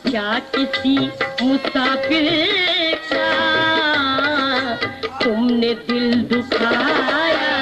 क्या किसी मुसाफिर का तुमने दिल दुखाया?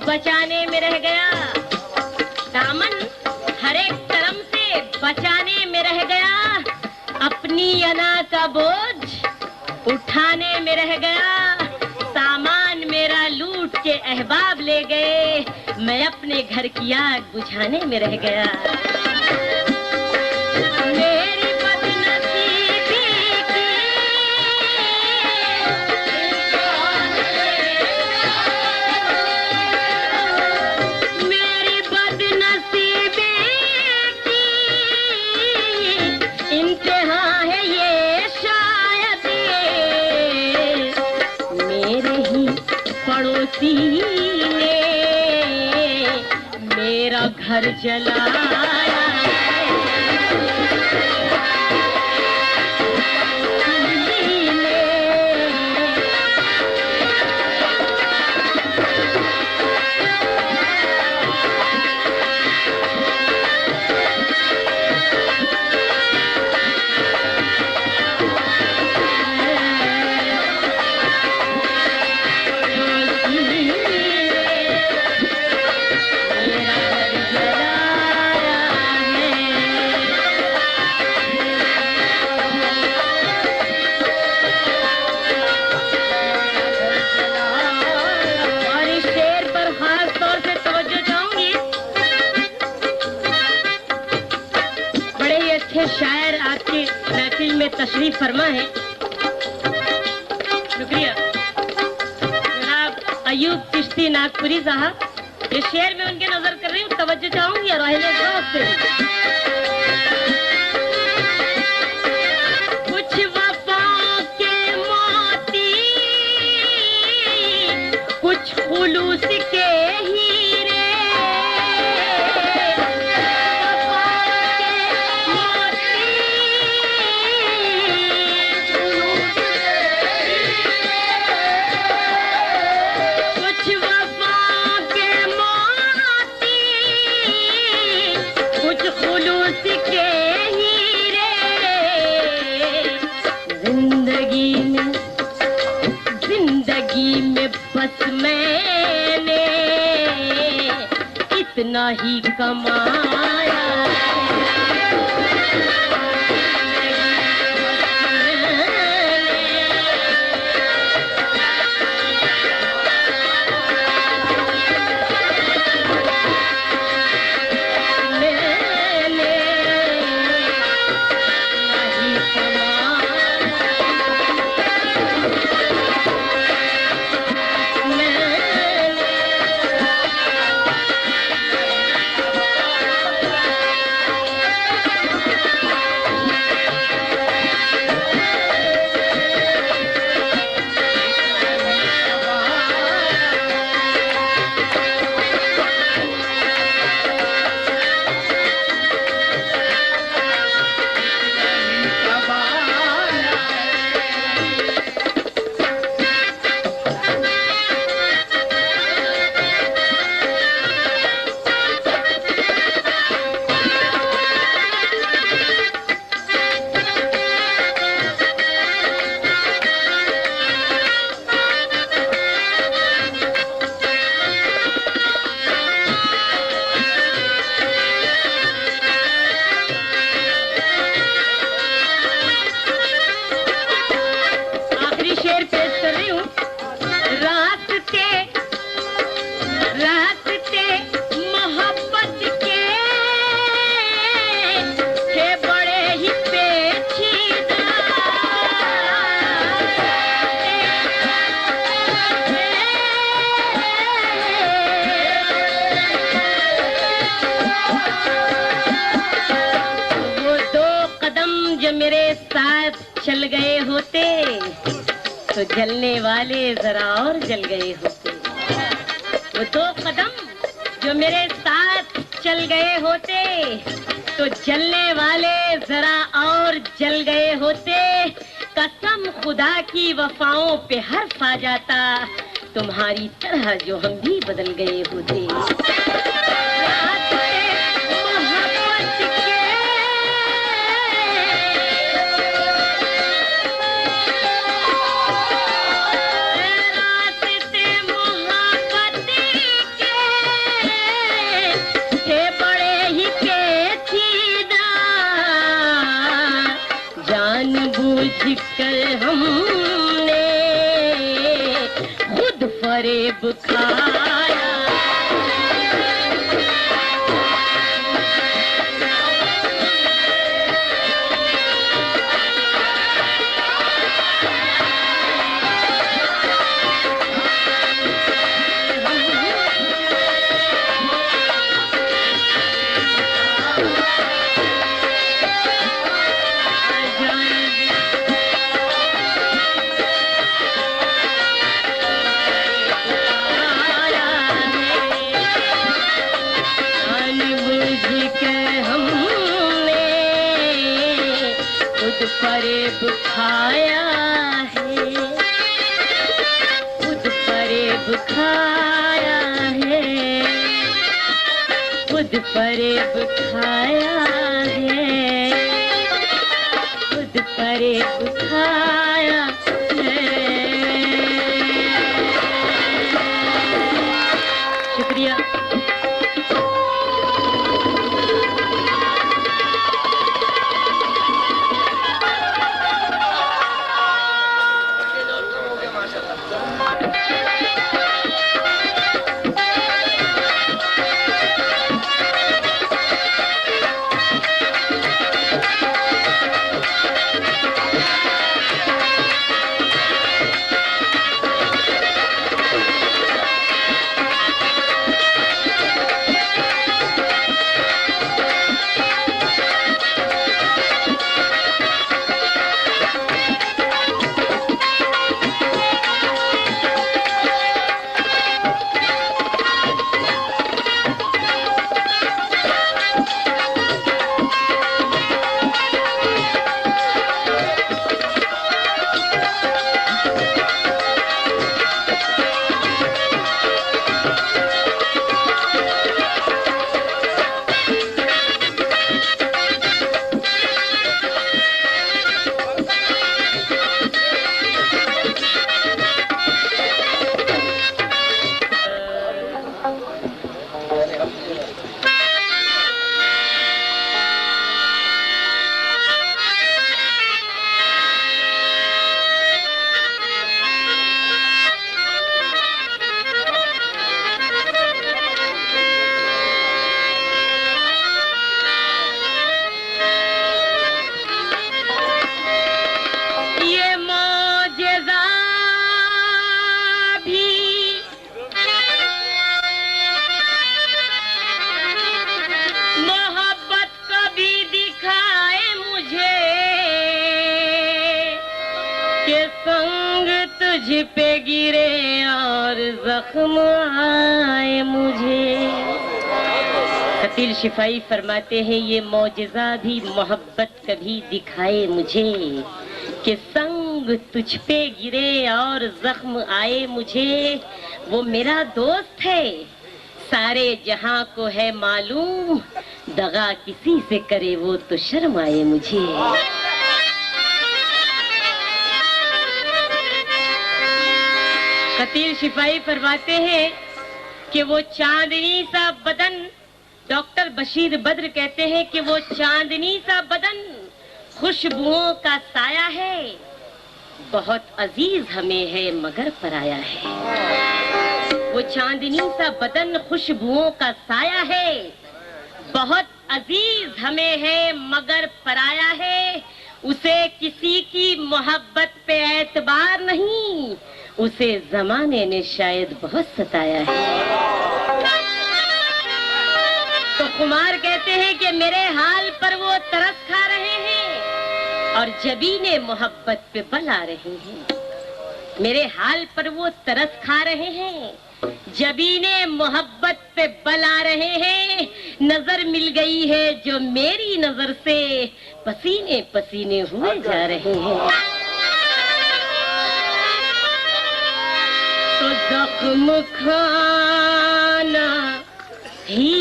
बचाने में रह गया, दामन हरे कर्म से बचाने में रह गया, अपनी अना का बोझ उठाने में रह गया, सामान मेरा लूट के अहबाब ले गए, मैं अपने घर की आग बुझाने में रह गया। पड़ोसी ने मेरा घर जलाया। शायर आपकी महफिल में तशरीफ फरमा है, शुक्रिया जनाब अयूब चिश्ती नागपुरी साहब। ये शेर में उनके नजर कर रही हूँ, तवज्जो चाहूंगी और अहले ज़ौक़ से कुछ वफा के मोती, कुछ खुलूस के बस मैंने इतना ही कमाया। होते तो जलने वाले जरा और जल गए होते। वो 2 कदम जो मेरे साथ चल गए होते तो जलने वाले जरा और जल गए होते। कसम खुदा की वफाओं पे हर्फ आ जाता, तुम्हारी तरह जो हम भी बदल गए होते। कर हमने खुद फरेब खाया। फरेब खाया है, खुद फरेब खाया है, खुद फरेब खाया है, खुद फरेब खाया है। शुक्रिया। तुझ पे गिरे और जख्म आए मुझे। कतील शिफाई फरमाते हैं ये मौजज़ा भी मोहब्बत कभी दिखाए मुझे कि संग तुझ पे गिरे और जख्म आए मुझे। वो मेरा दोस्त है सारे जहां को है मालूम, दगा किसी से करे वो तो शर्म आए मुझे। कतील शिफाई फरमाते हैं कि वो चांदनी सा बदन, डॉक्टर बशीर बद्र कहते हैं कि वो चांदनी सा बदन खुशबुओं का साया है, बहुत अजीज हमें है मगर पराया है। वो चांदनी सा बदन खुशबुओं का साया है, बहुत अजीज हमें है मगर पराया है। उसे किसी की मोहब्बत पे एतबार नहीं, उसे जमाने ने शायद बहुत सताया है। तो कुमार कहते हैं कि मेरे हाल पर वो तरस खा रहे हैं और जबीने मोहब्बत पे बल आ रहे हैं। मेरे हाल पर वो तरस खा रहे हैं। जबीने मोहब्बत पे बल आ रहे हैं। नजर मिल गई है जो मेरी नजर से पसीने पसीने हुए जा रहे हैं। तो जख्म खाना ही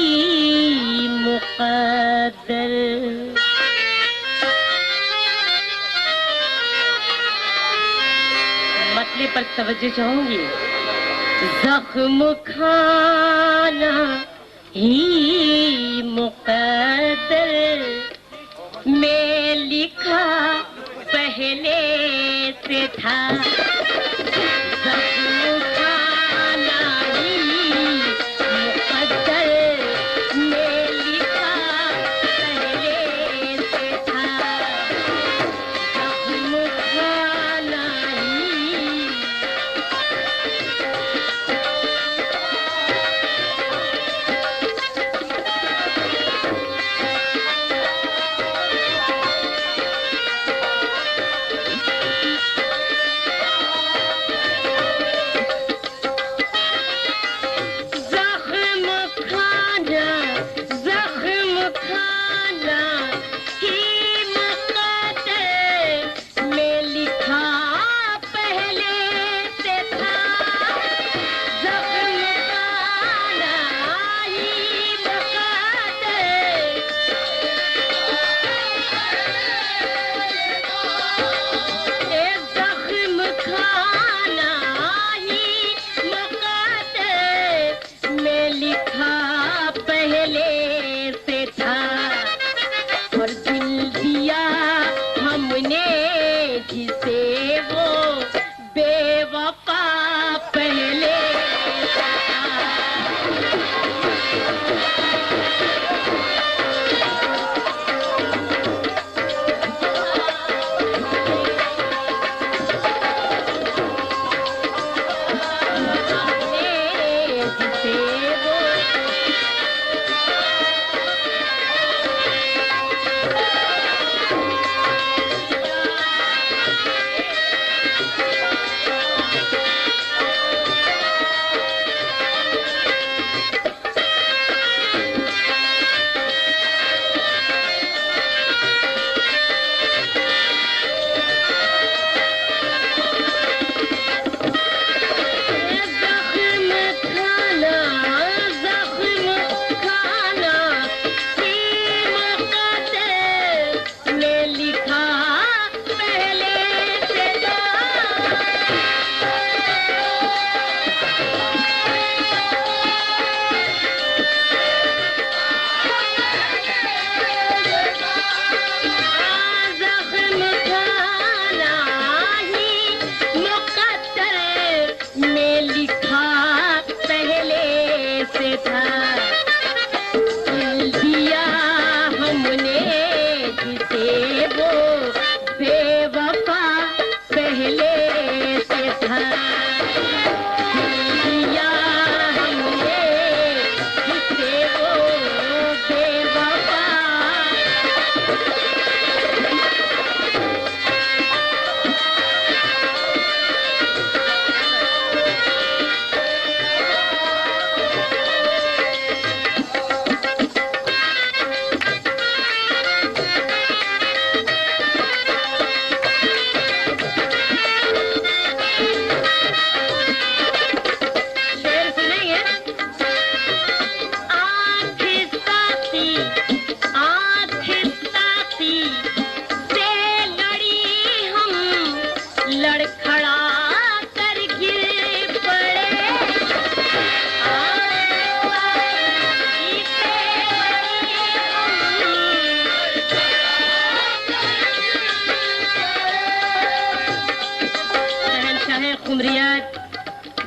मुक़द्दर। मतले पर तवज्जो चाहूंगी। जख्म खाना ही मुक़द्दर में लिखा पहले से था।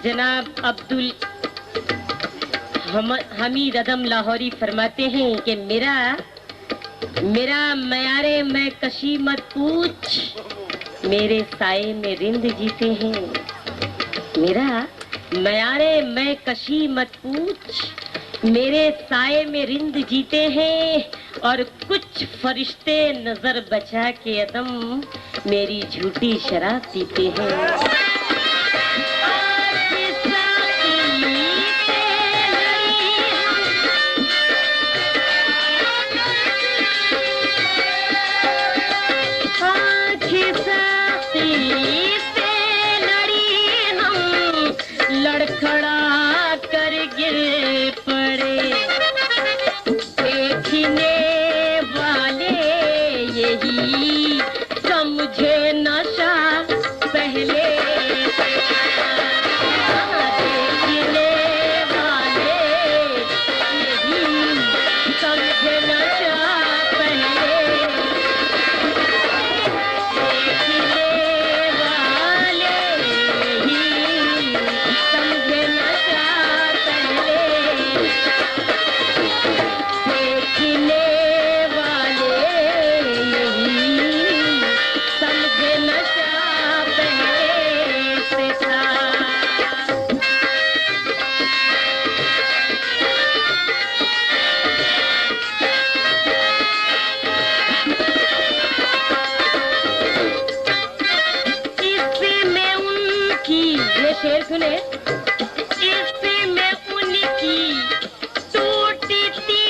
जनाब अब्दुल हमीद अदम लाहौरी फरमाते हैं कि मेरा मयारे मैं कशी मत पूछ, मेरे साए में रिंद जीते हैं। मेरा मयारे मैं कशी मत पूछ, मेरे साए में रिंद जीते हैं और कुछ फरिश्ते नजर बचा के अदम मेरी झूठी शराब पीते हैं। लड़खड़ा कर गिर पड़े, देखने वाले यही समझे नशा पहले से था। देखने वाले यही समझे नशा पहले, देखने वाले यही समझे नशा पहले, देखने वाले यही समझे नशा पहले से था। इसमें उनकी, ये शेर सुने, इसमें उनकी टूटी थी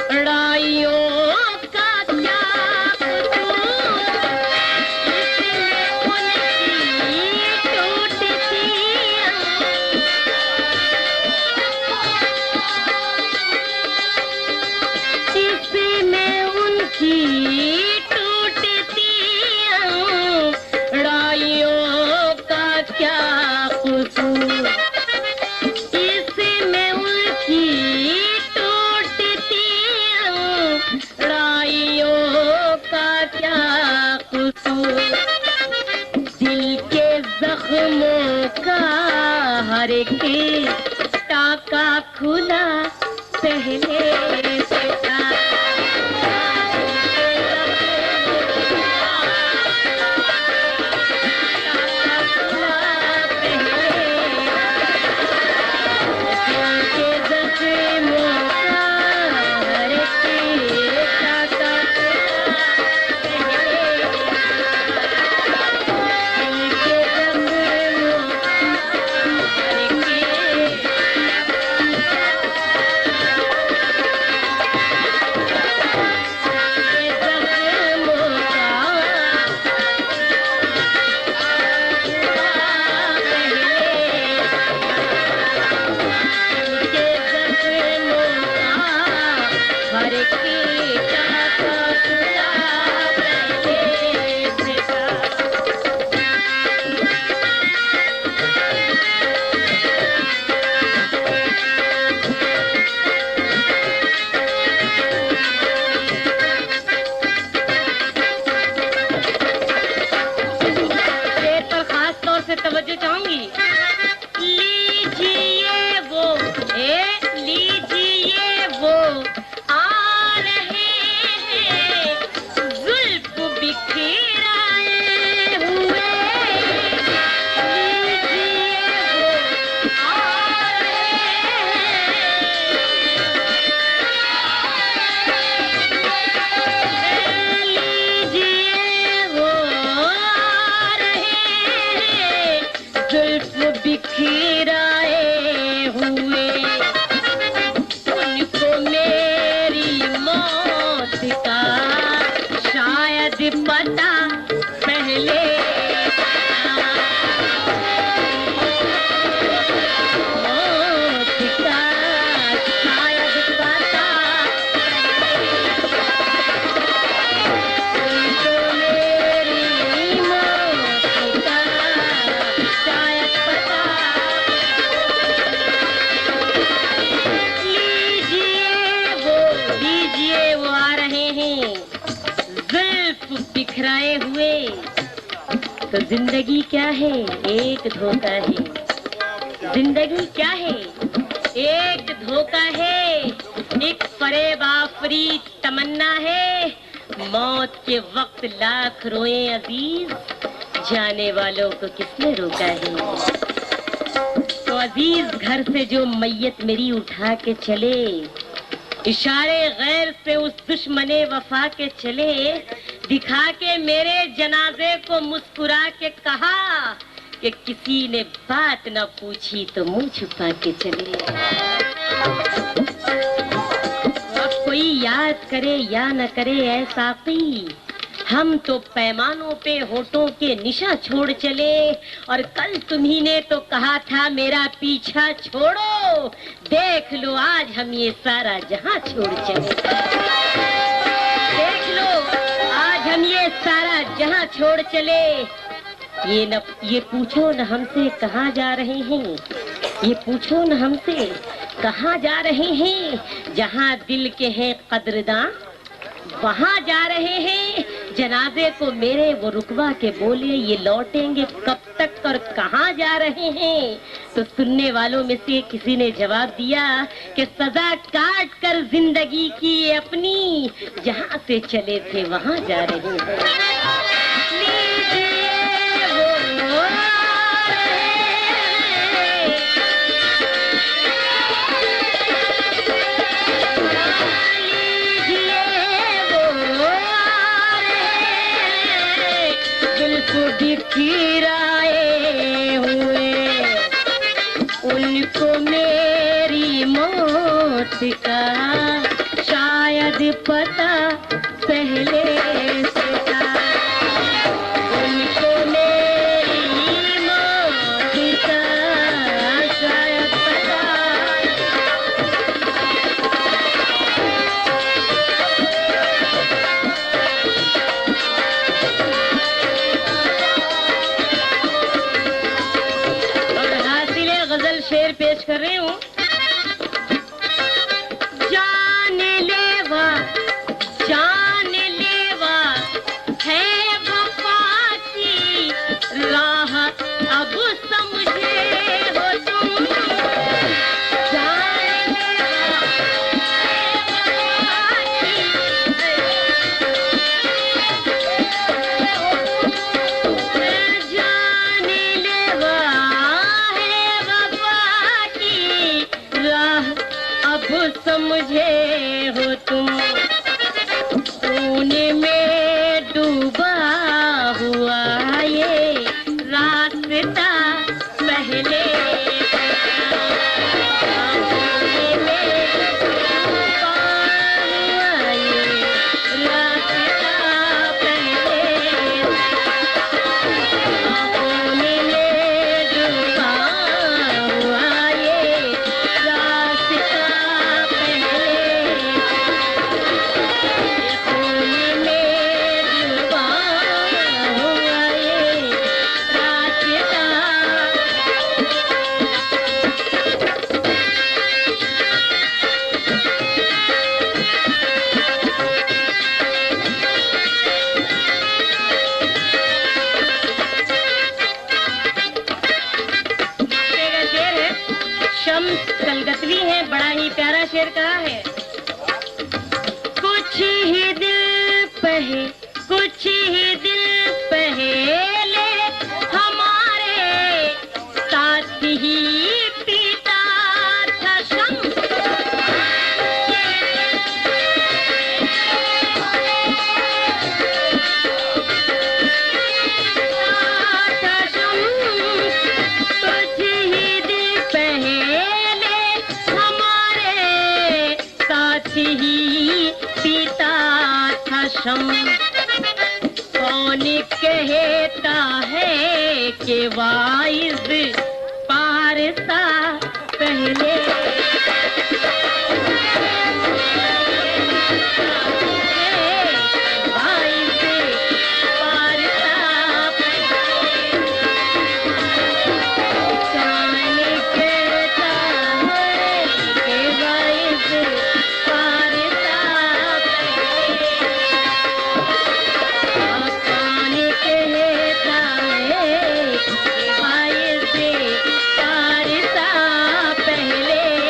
अंगड़ाइयों का क्या कसूर, इसमें उनकी टूटी थी इसमें उनकी टूटी थी अंगड़ाइयों का क्या कसूर, इसमें उनकी टूटी थी अंगड़ाइयों का क्या कसूर। दिल के जख्मों का हर एक टाका खुला पहले से था। तवज्जो चाहूंगी। लीजिए वो, लीजिए वो आ रहे हैं जुल्फ बिखराए हुए, लीजिए वो आ रहे हैं, लीजिए वो आ रहे हैं जुल्फ बिखराए हुए, उनको मेरी मौत का शायद पता पहले था। मौत का शायद पता उनको मेरी मौत का शायद पता। लीजिए वो आ रहे हैं जुल्फ बिखराए हुए। तो जिंदगी क्या है? एक धोखा है। जिंदगी क्या है? एक धोखा है, एक फरेब आफरी तमन्ना है। मौत के वक्त लाख रोए अजीज, जाने वालों को किसने रोका है? अजीज घर से जो मैयत मेरी उठा के चले, इशारे गैर से उस दुश्मने वफा के चले, दिखा के मेरे जनाजे को मुस्कुरा के कहा कि किसी ने बात न पूछी तो मुंह छुपा के चले। अब कोई याद करे या न करे ऐ साक़ी, हम तो पैमानों पे होठों के निशा छोड़ चले, और कल तुम्ही ने तो कहा था मेरा पीछा छोड़ो, देख लो आज हम ये सारा जहां छोड़ चले। देख लो आज हम ये सारा जहां छोड़ चले। ये पूछो न हमसे कहाँ जा रहे हैं, ये पूछो न हमसे कहाँ जा रहे हैं, जहां दिल के हैं कदरदां वहां जा रहे हैं। जनाजे को मेरे वो रुकवा के बोले ये लौटेंगे कब तक और कहाँ जा रहे हैं। तो सुनने वालों में से किसी ने जवाब दिया कि सजा काट कर जिंदगी की ये अपनी, जहाँ से चले थे वहां जा रहे हैं। किराए हुए उनको मेरी मौत का शायद पता पहले से था, उनको मेरी मौत का शायद पता। शेर पेश कर रही हूँ। जान लेवा है वफा की राह, अब समझे हो तुम। जान लेवा अब समझे हो तुम, खून में डूबा हुआ ये रास्ता पहले कलगतवी है, बड़ा ही प्यारा शेर कहा है। कुछ ही दिल पहले हमारे साथ ही पीता था शम, कुछ ही दिल पहले ही पीता था शम। कौन कहता है कि वाइज पारसा पहले पहले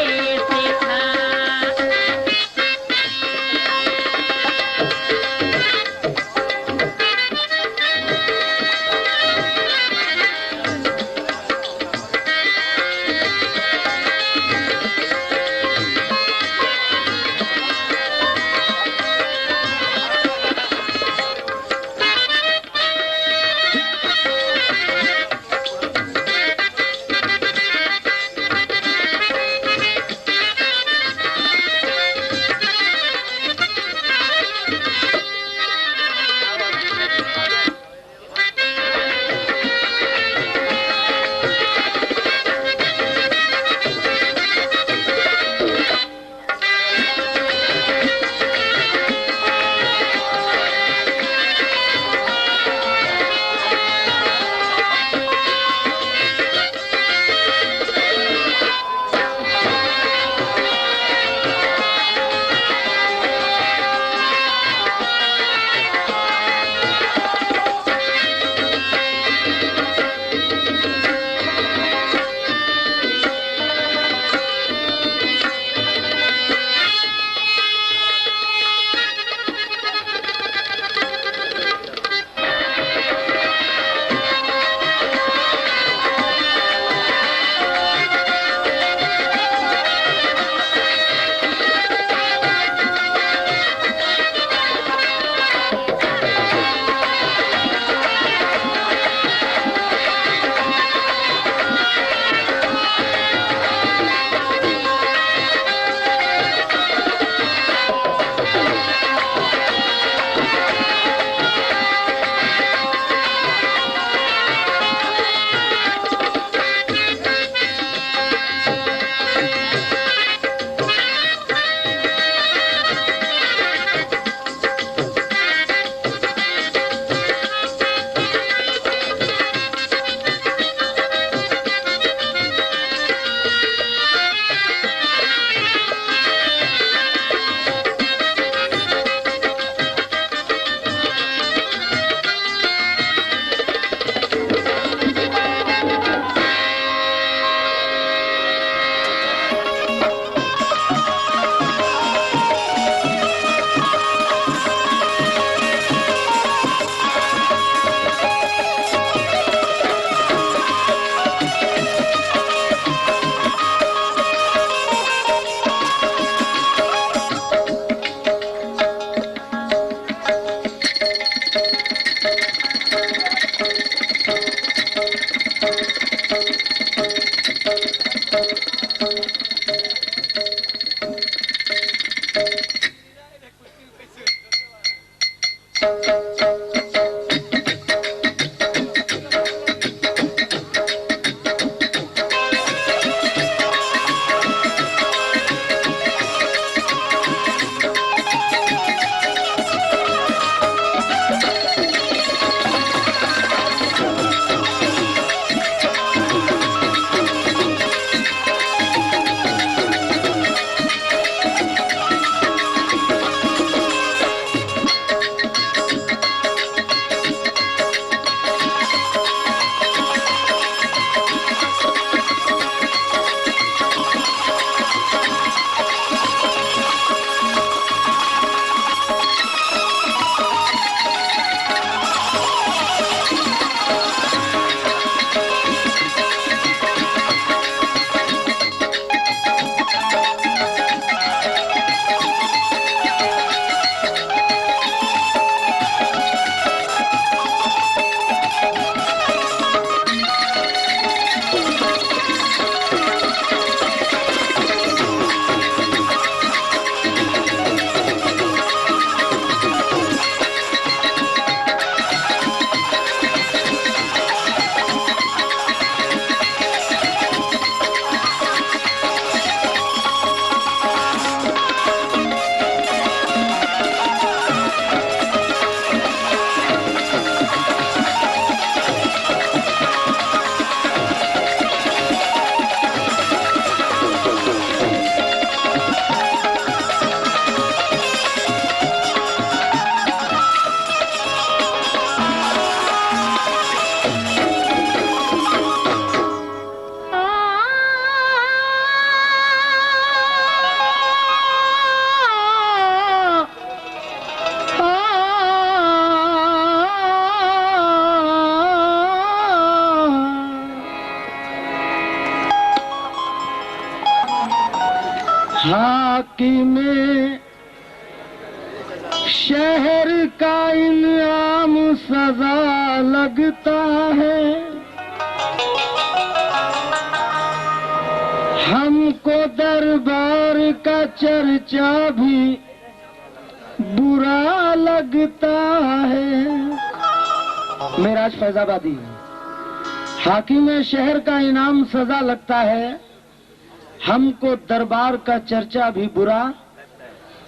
हाकिम शहर का इनाम सजा लगता है, हमको दरबार का चर्चा भी बुरा लगता है। मेराज फैजाबादी। हाकिम शहर का इनाम सजा लगता है, हमको दरबार का चर्चा भी बुरा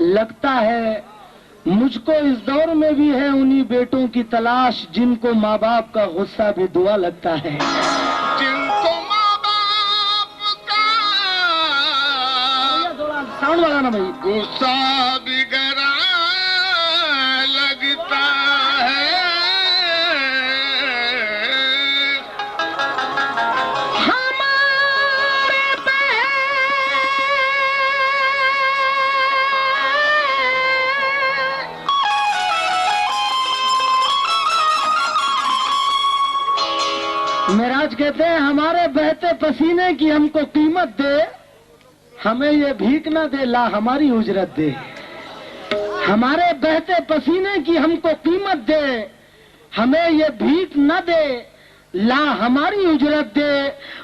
लगता है। मुझको इस दौर में भी है उन्हीं बेटों की तलाश जिनको माँ बाप का गुस्सा भी दुआ लगता है। जिनको माँ बाप का साउंड लगाना भाई। गुस्सा भी गरा लगता है, मेराज कहते हैं हमारे बहते पसीने की हमको कीमत दे, हमें ये भीख ना दे, ला हमारी उजरत दे। हमारे बहते पसीने की हमको कीमत दे, हमें ये भीख न दे, ला हमारी उजरत दे।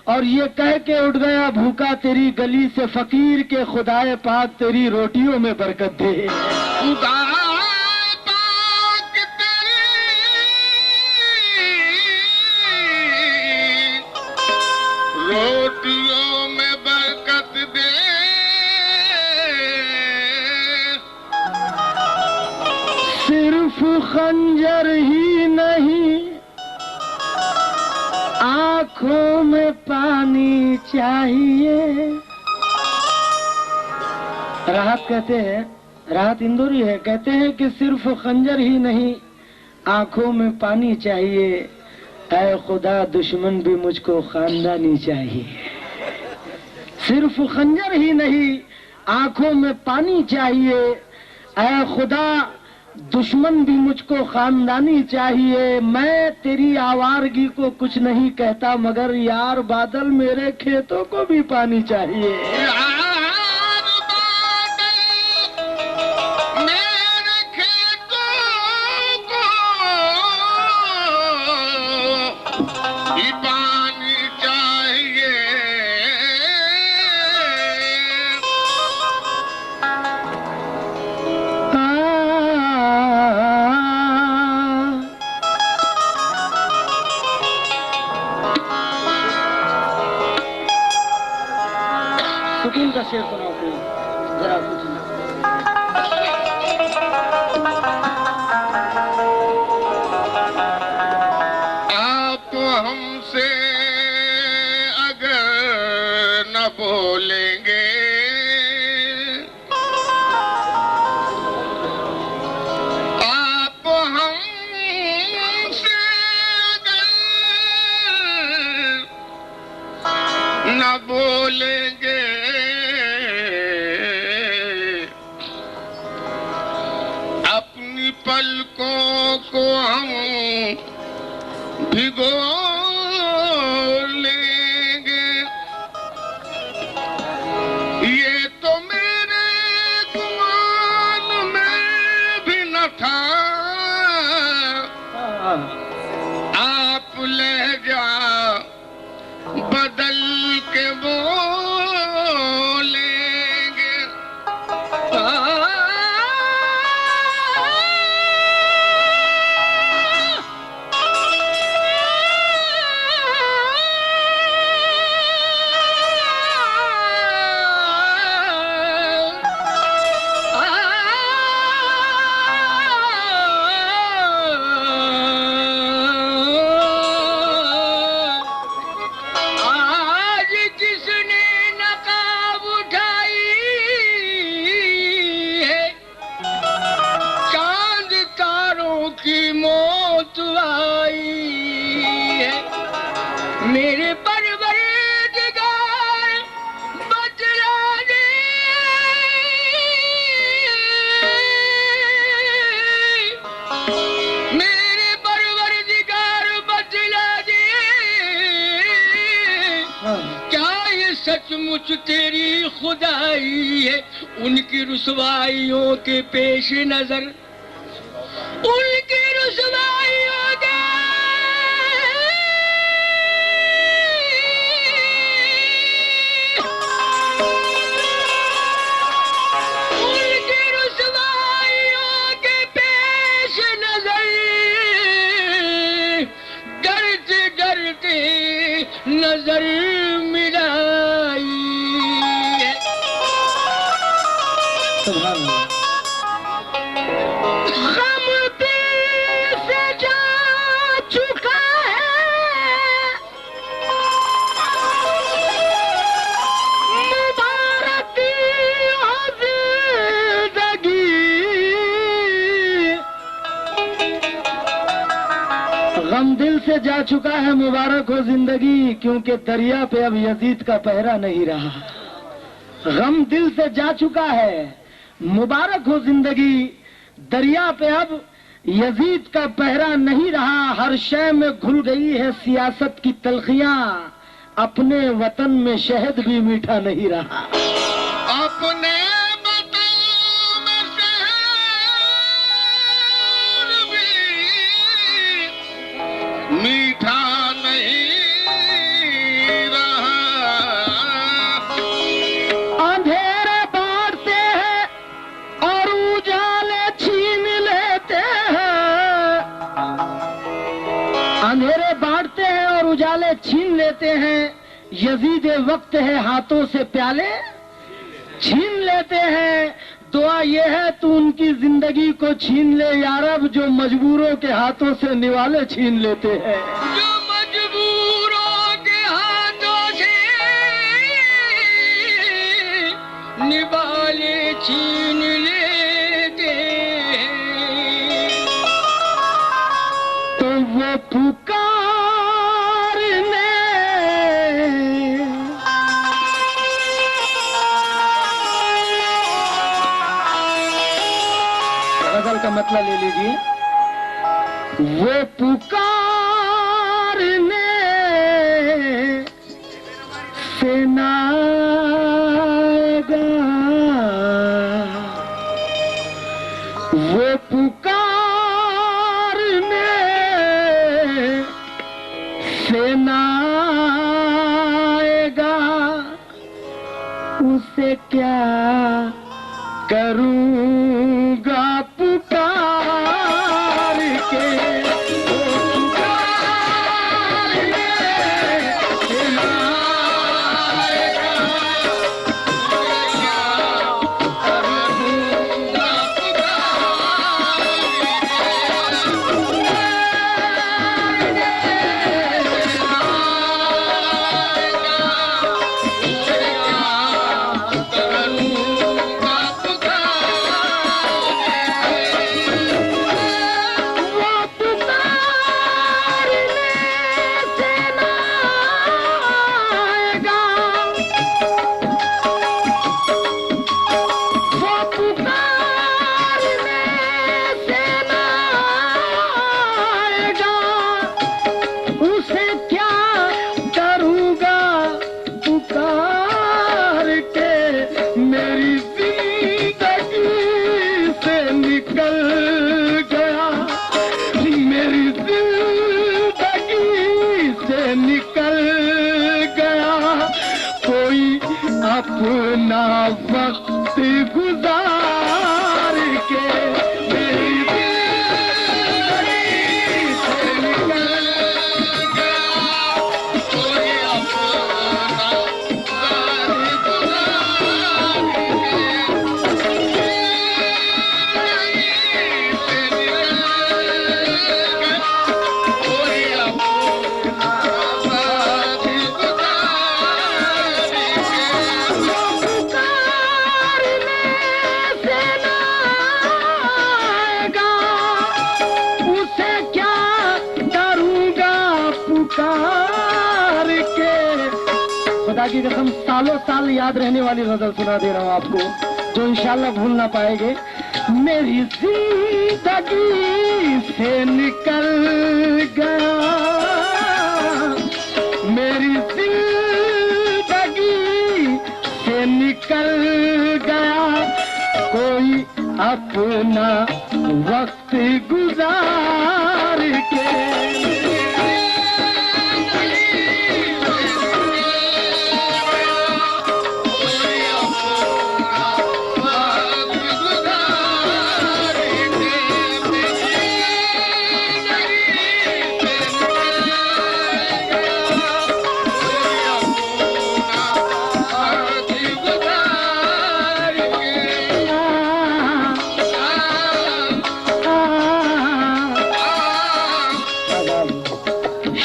और ये कह के उठ गया भूखा तेरी गली से फकीर के खुदाए पाक तेरी रोटियों में बरकत दे। खुदा पाक तेरी रोटियों में बरकत दे, सिर्फ खंजर ही नहीं आंखों में पानी चाहिए। राहत कहते हैं, राहत इंदौरी है, कहते हैं कि सिर्फ खंजर ही नहीं आंखों में पानी चाहिए, ऐ खुदा दुश्मन भी मुझको खानदानी चाहिए। सिर्फ खंजर ही नहीं आंखों में पानी चाहिए, ऐ खुदा दुश्मन भी मुझको खानदानी चाहिए। मैं तेरी आवारगी को कुछ नहीं कहता, मगर यार बादल मेरे खेतों को भी पानी चाहिए। यार बादल मेरे खेतों को भी पानी चाहिए। सुकून का शेर सुनाओ कोई, जरा कुछ। आप हमसे अगर न बोलेंगे, आप हमसे अगर न बोलेंगे, अपनी पलकों को हम भिगो लेंगे। ये तो मेरे गुमान में भी न था, आप लहजा बदल के बोलेंगे। कुछ तेरी खुदाई है, उनकी रुसवाइयों के पेश नजर, उनकी रुसवाइयों के पेश नजर डरते डरते नजर मिलाई है। गम दिल से जा चुका है, मुबारक हो जिंदगी। गम दिल से जा चुका है, मुबारक हो जिंदगी, क्योंकि दरिया पे अब यजीद का पहरा नहीं रहा। गम दिल से जा चुका है, मुबारक हो जिंदगी, दरिया पे अब यजीद का पहरा नहीं रहा। हर शय में घुल गई है सियासत की तलखियां, अपने वतन में शहद भी मीठा नहीं रहा। अपने वतन में शहद भी मीठा नहीं रहा। अंधेरे बांटते हैं और उजाले छीन लेते हैं, अंधेरे बांटते हैं और उजाले छीन लेते हैं। यजीद वक्त है हाथों से प्याले छीन लेते हैं। दुआ ये है तू उनकी जिंदगी को छीन ले यारब, जो मजबूरों के हाथों से निवाले छीन लेते हैं। जो मजबूरों के हाथों से निवाले छीन लेते हैं, तो वो पुकारने गजल का मतलब ले लीजिए। वो पुकारने से ना आएगा, वो पुकारने से ना आएगा, उसे क्या करूंगा पुकार के। वो पुकारने से ना आएगा, उसे क्या करूंगा अपना वक्त गुजार के मेरी दिल से निकल गया, कोई अपना वक्त गुजार की कसम सालों साल याद रहने वाली गजल सुना दे रहा हूँ आपको, जो इंशाल्लाह भूल ना पाएंगे। मेरी जिंदगी से निकल गया, मेरी जिंदगी निकल गया, कोई अपना वक्त गुजार के।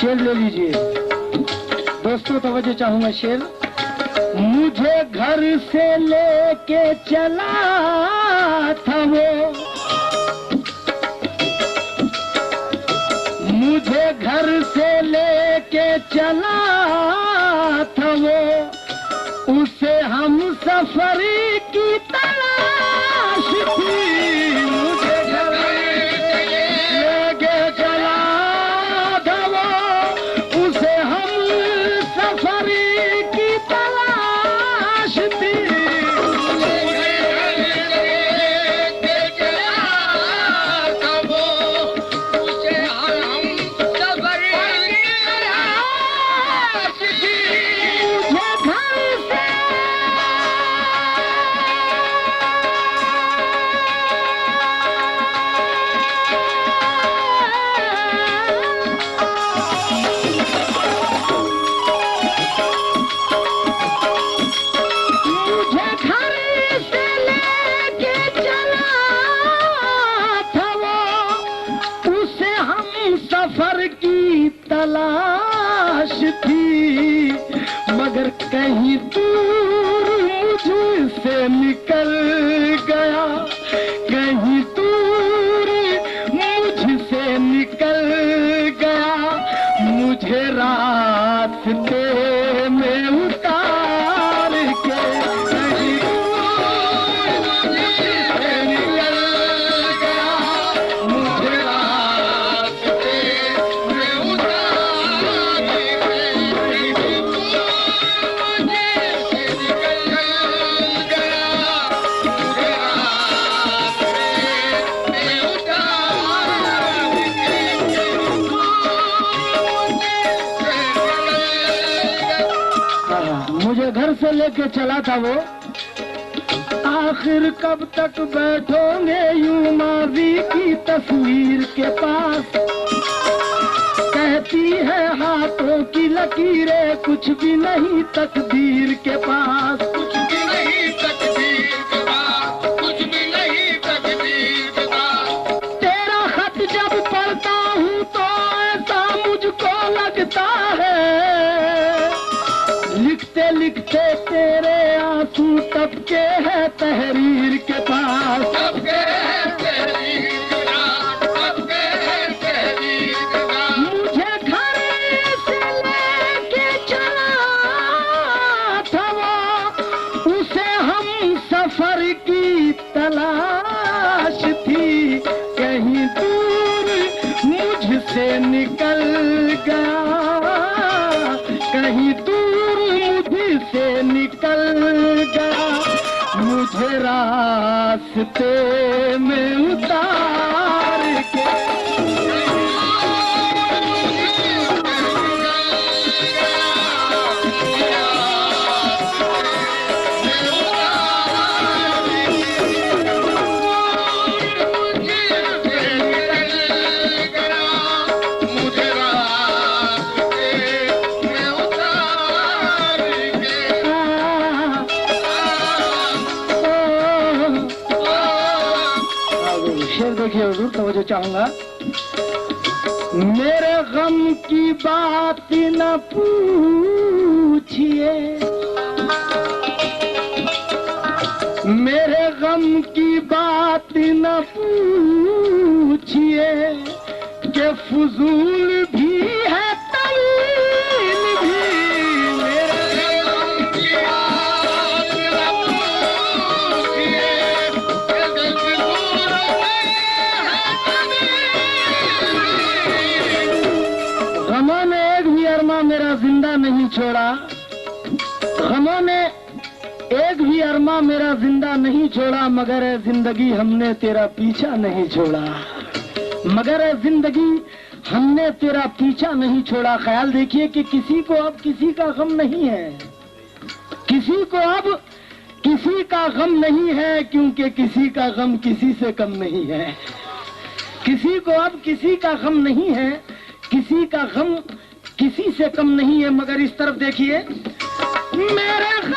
शेर ले लीजिए दोस्तों, तवज्जो चाहूंगा। शेर, मुझे घर से लेके चला था वो, मुझे घर से लेके चला था वो, उसे हम सफर की तलाश थी। मुझे घर लेके चला था वो, उसे हम सफर की तलाश थी। सफर की तलाश थी, मगर कहीं दूर मुझसे निकल गया, कहीं दूर मुझसे निकल गया, मुझे रास्ते में उतार के। कहीं दूर मुझसे निकल गया, मुझे मुझे घर से लेके चला था वो, आखिर कब तक बैठोगे यूं माजी की तस्वीर के पास। कहती है हाथों की लकीरें कुछ भी नहीं तकदीर के पास, कुछ भी नहीं तकदीर के पास, कुछ भी नहीं तकदीर के पास। तेरा खत जब पढ़ता हूँ तो ऐसा मुझको लगता है, लिखते लिखते तेरे आंसू टपके हैं तहरीर के पास, टपके हैं तहरीर के पास, टपके हैं तहरीर के पास। मुझे घर से लेके चला था वो, उसे हम सफर की तलाश थी, कहीं दूर मुझसे निकल गया, कहीं दूर से निकल गया, मुझे रास्ते में उतार के। देखिए हुजूर, तवज्जो चाहूंगा। मेरे गम की बात न पूछिए, मेरे गम की बात न पूछिए, कि फजूल भी है तवील भी। मेरे गम की बात न पूछिए, गमों ने एक भी अरमा मेरा जिंदा नहीं छोड़ा, गमों ने एक भी अरमा मेरा जिंदा नहीं छोड़ा, मगर है जिंदगी हमने तेरा पीछा नहीं छोड़ा, मगर है जिंदगी हमने तेरा पीछा नहीं छोड़ा। ख्याल देखिए कि किसी को अब किसी का गम नहीं है, किसी को अब किसी का गम नहीं है, क्योंकि किसी का गम किसी से कम नहीं है। किसी को अब किसी का गम नहीं है, किसी का गम किसी से कम नहीं है। मगर इस तरफ देखिए, मेरे गम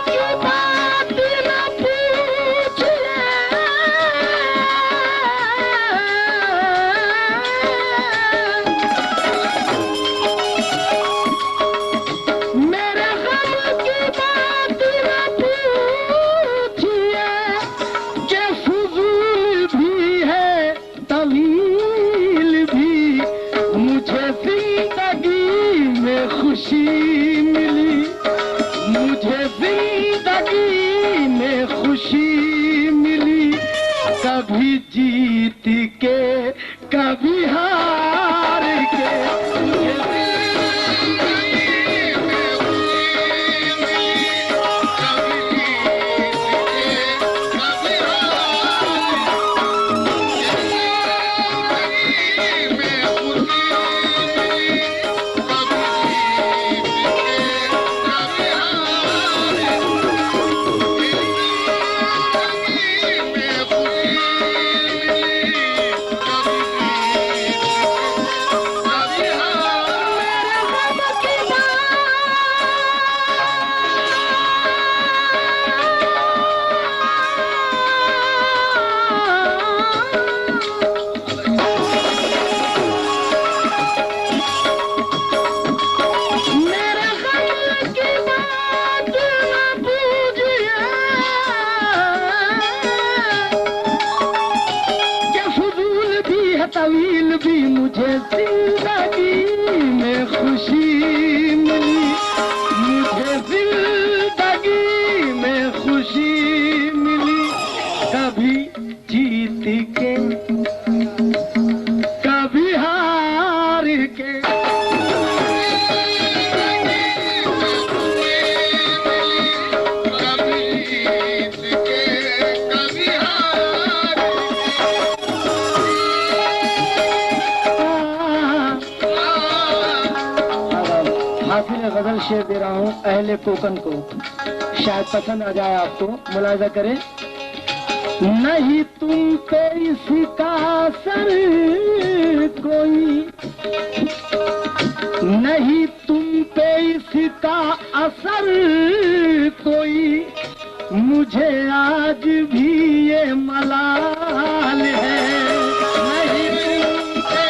की बात न पूछिए, मेरे गम की बात न पूछिए, कि फजूल भी है तवील भी, मुझे जिंदगी में खुशी मिली, मुझे जिंदगी में खुशी मिली, कभी जीत के कभी हार के, मुझे तवील भी, मुझे जिंदगी में खुशी मिली, मुझे जिंदगी में खुशी मिली, कभी जीत के कभी हार के। हाफिज गजल शेर दे रहा हूँ अहले कोकन को, शायद पसंद आ जाए आपको, मुलाजा करें। नहीं तुम पे इसका असर कोई, नहीं तुम पे इसका असर कोई, मुझे आज भी ये मलाल है। नहीं तुम पे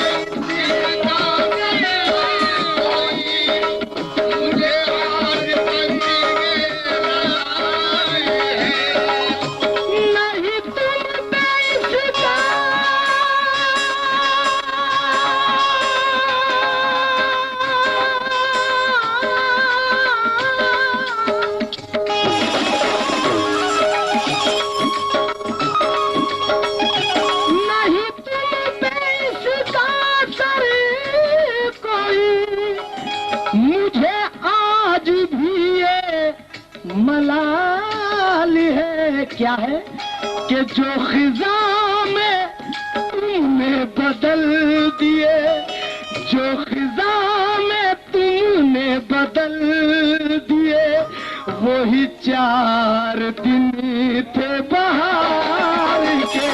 मलाल है। क्या है कि जो खिजा में तुमने बदल दिए, जो खिजा में तुमने बदल दिए, वही 4 दिन थे बहार के।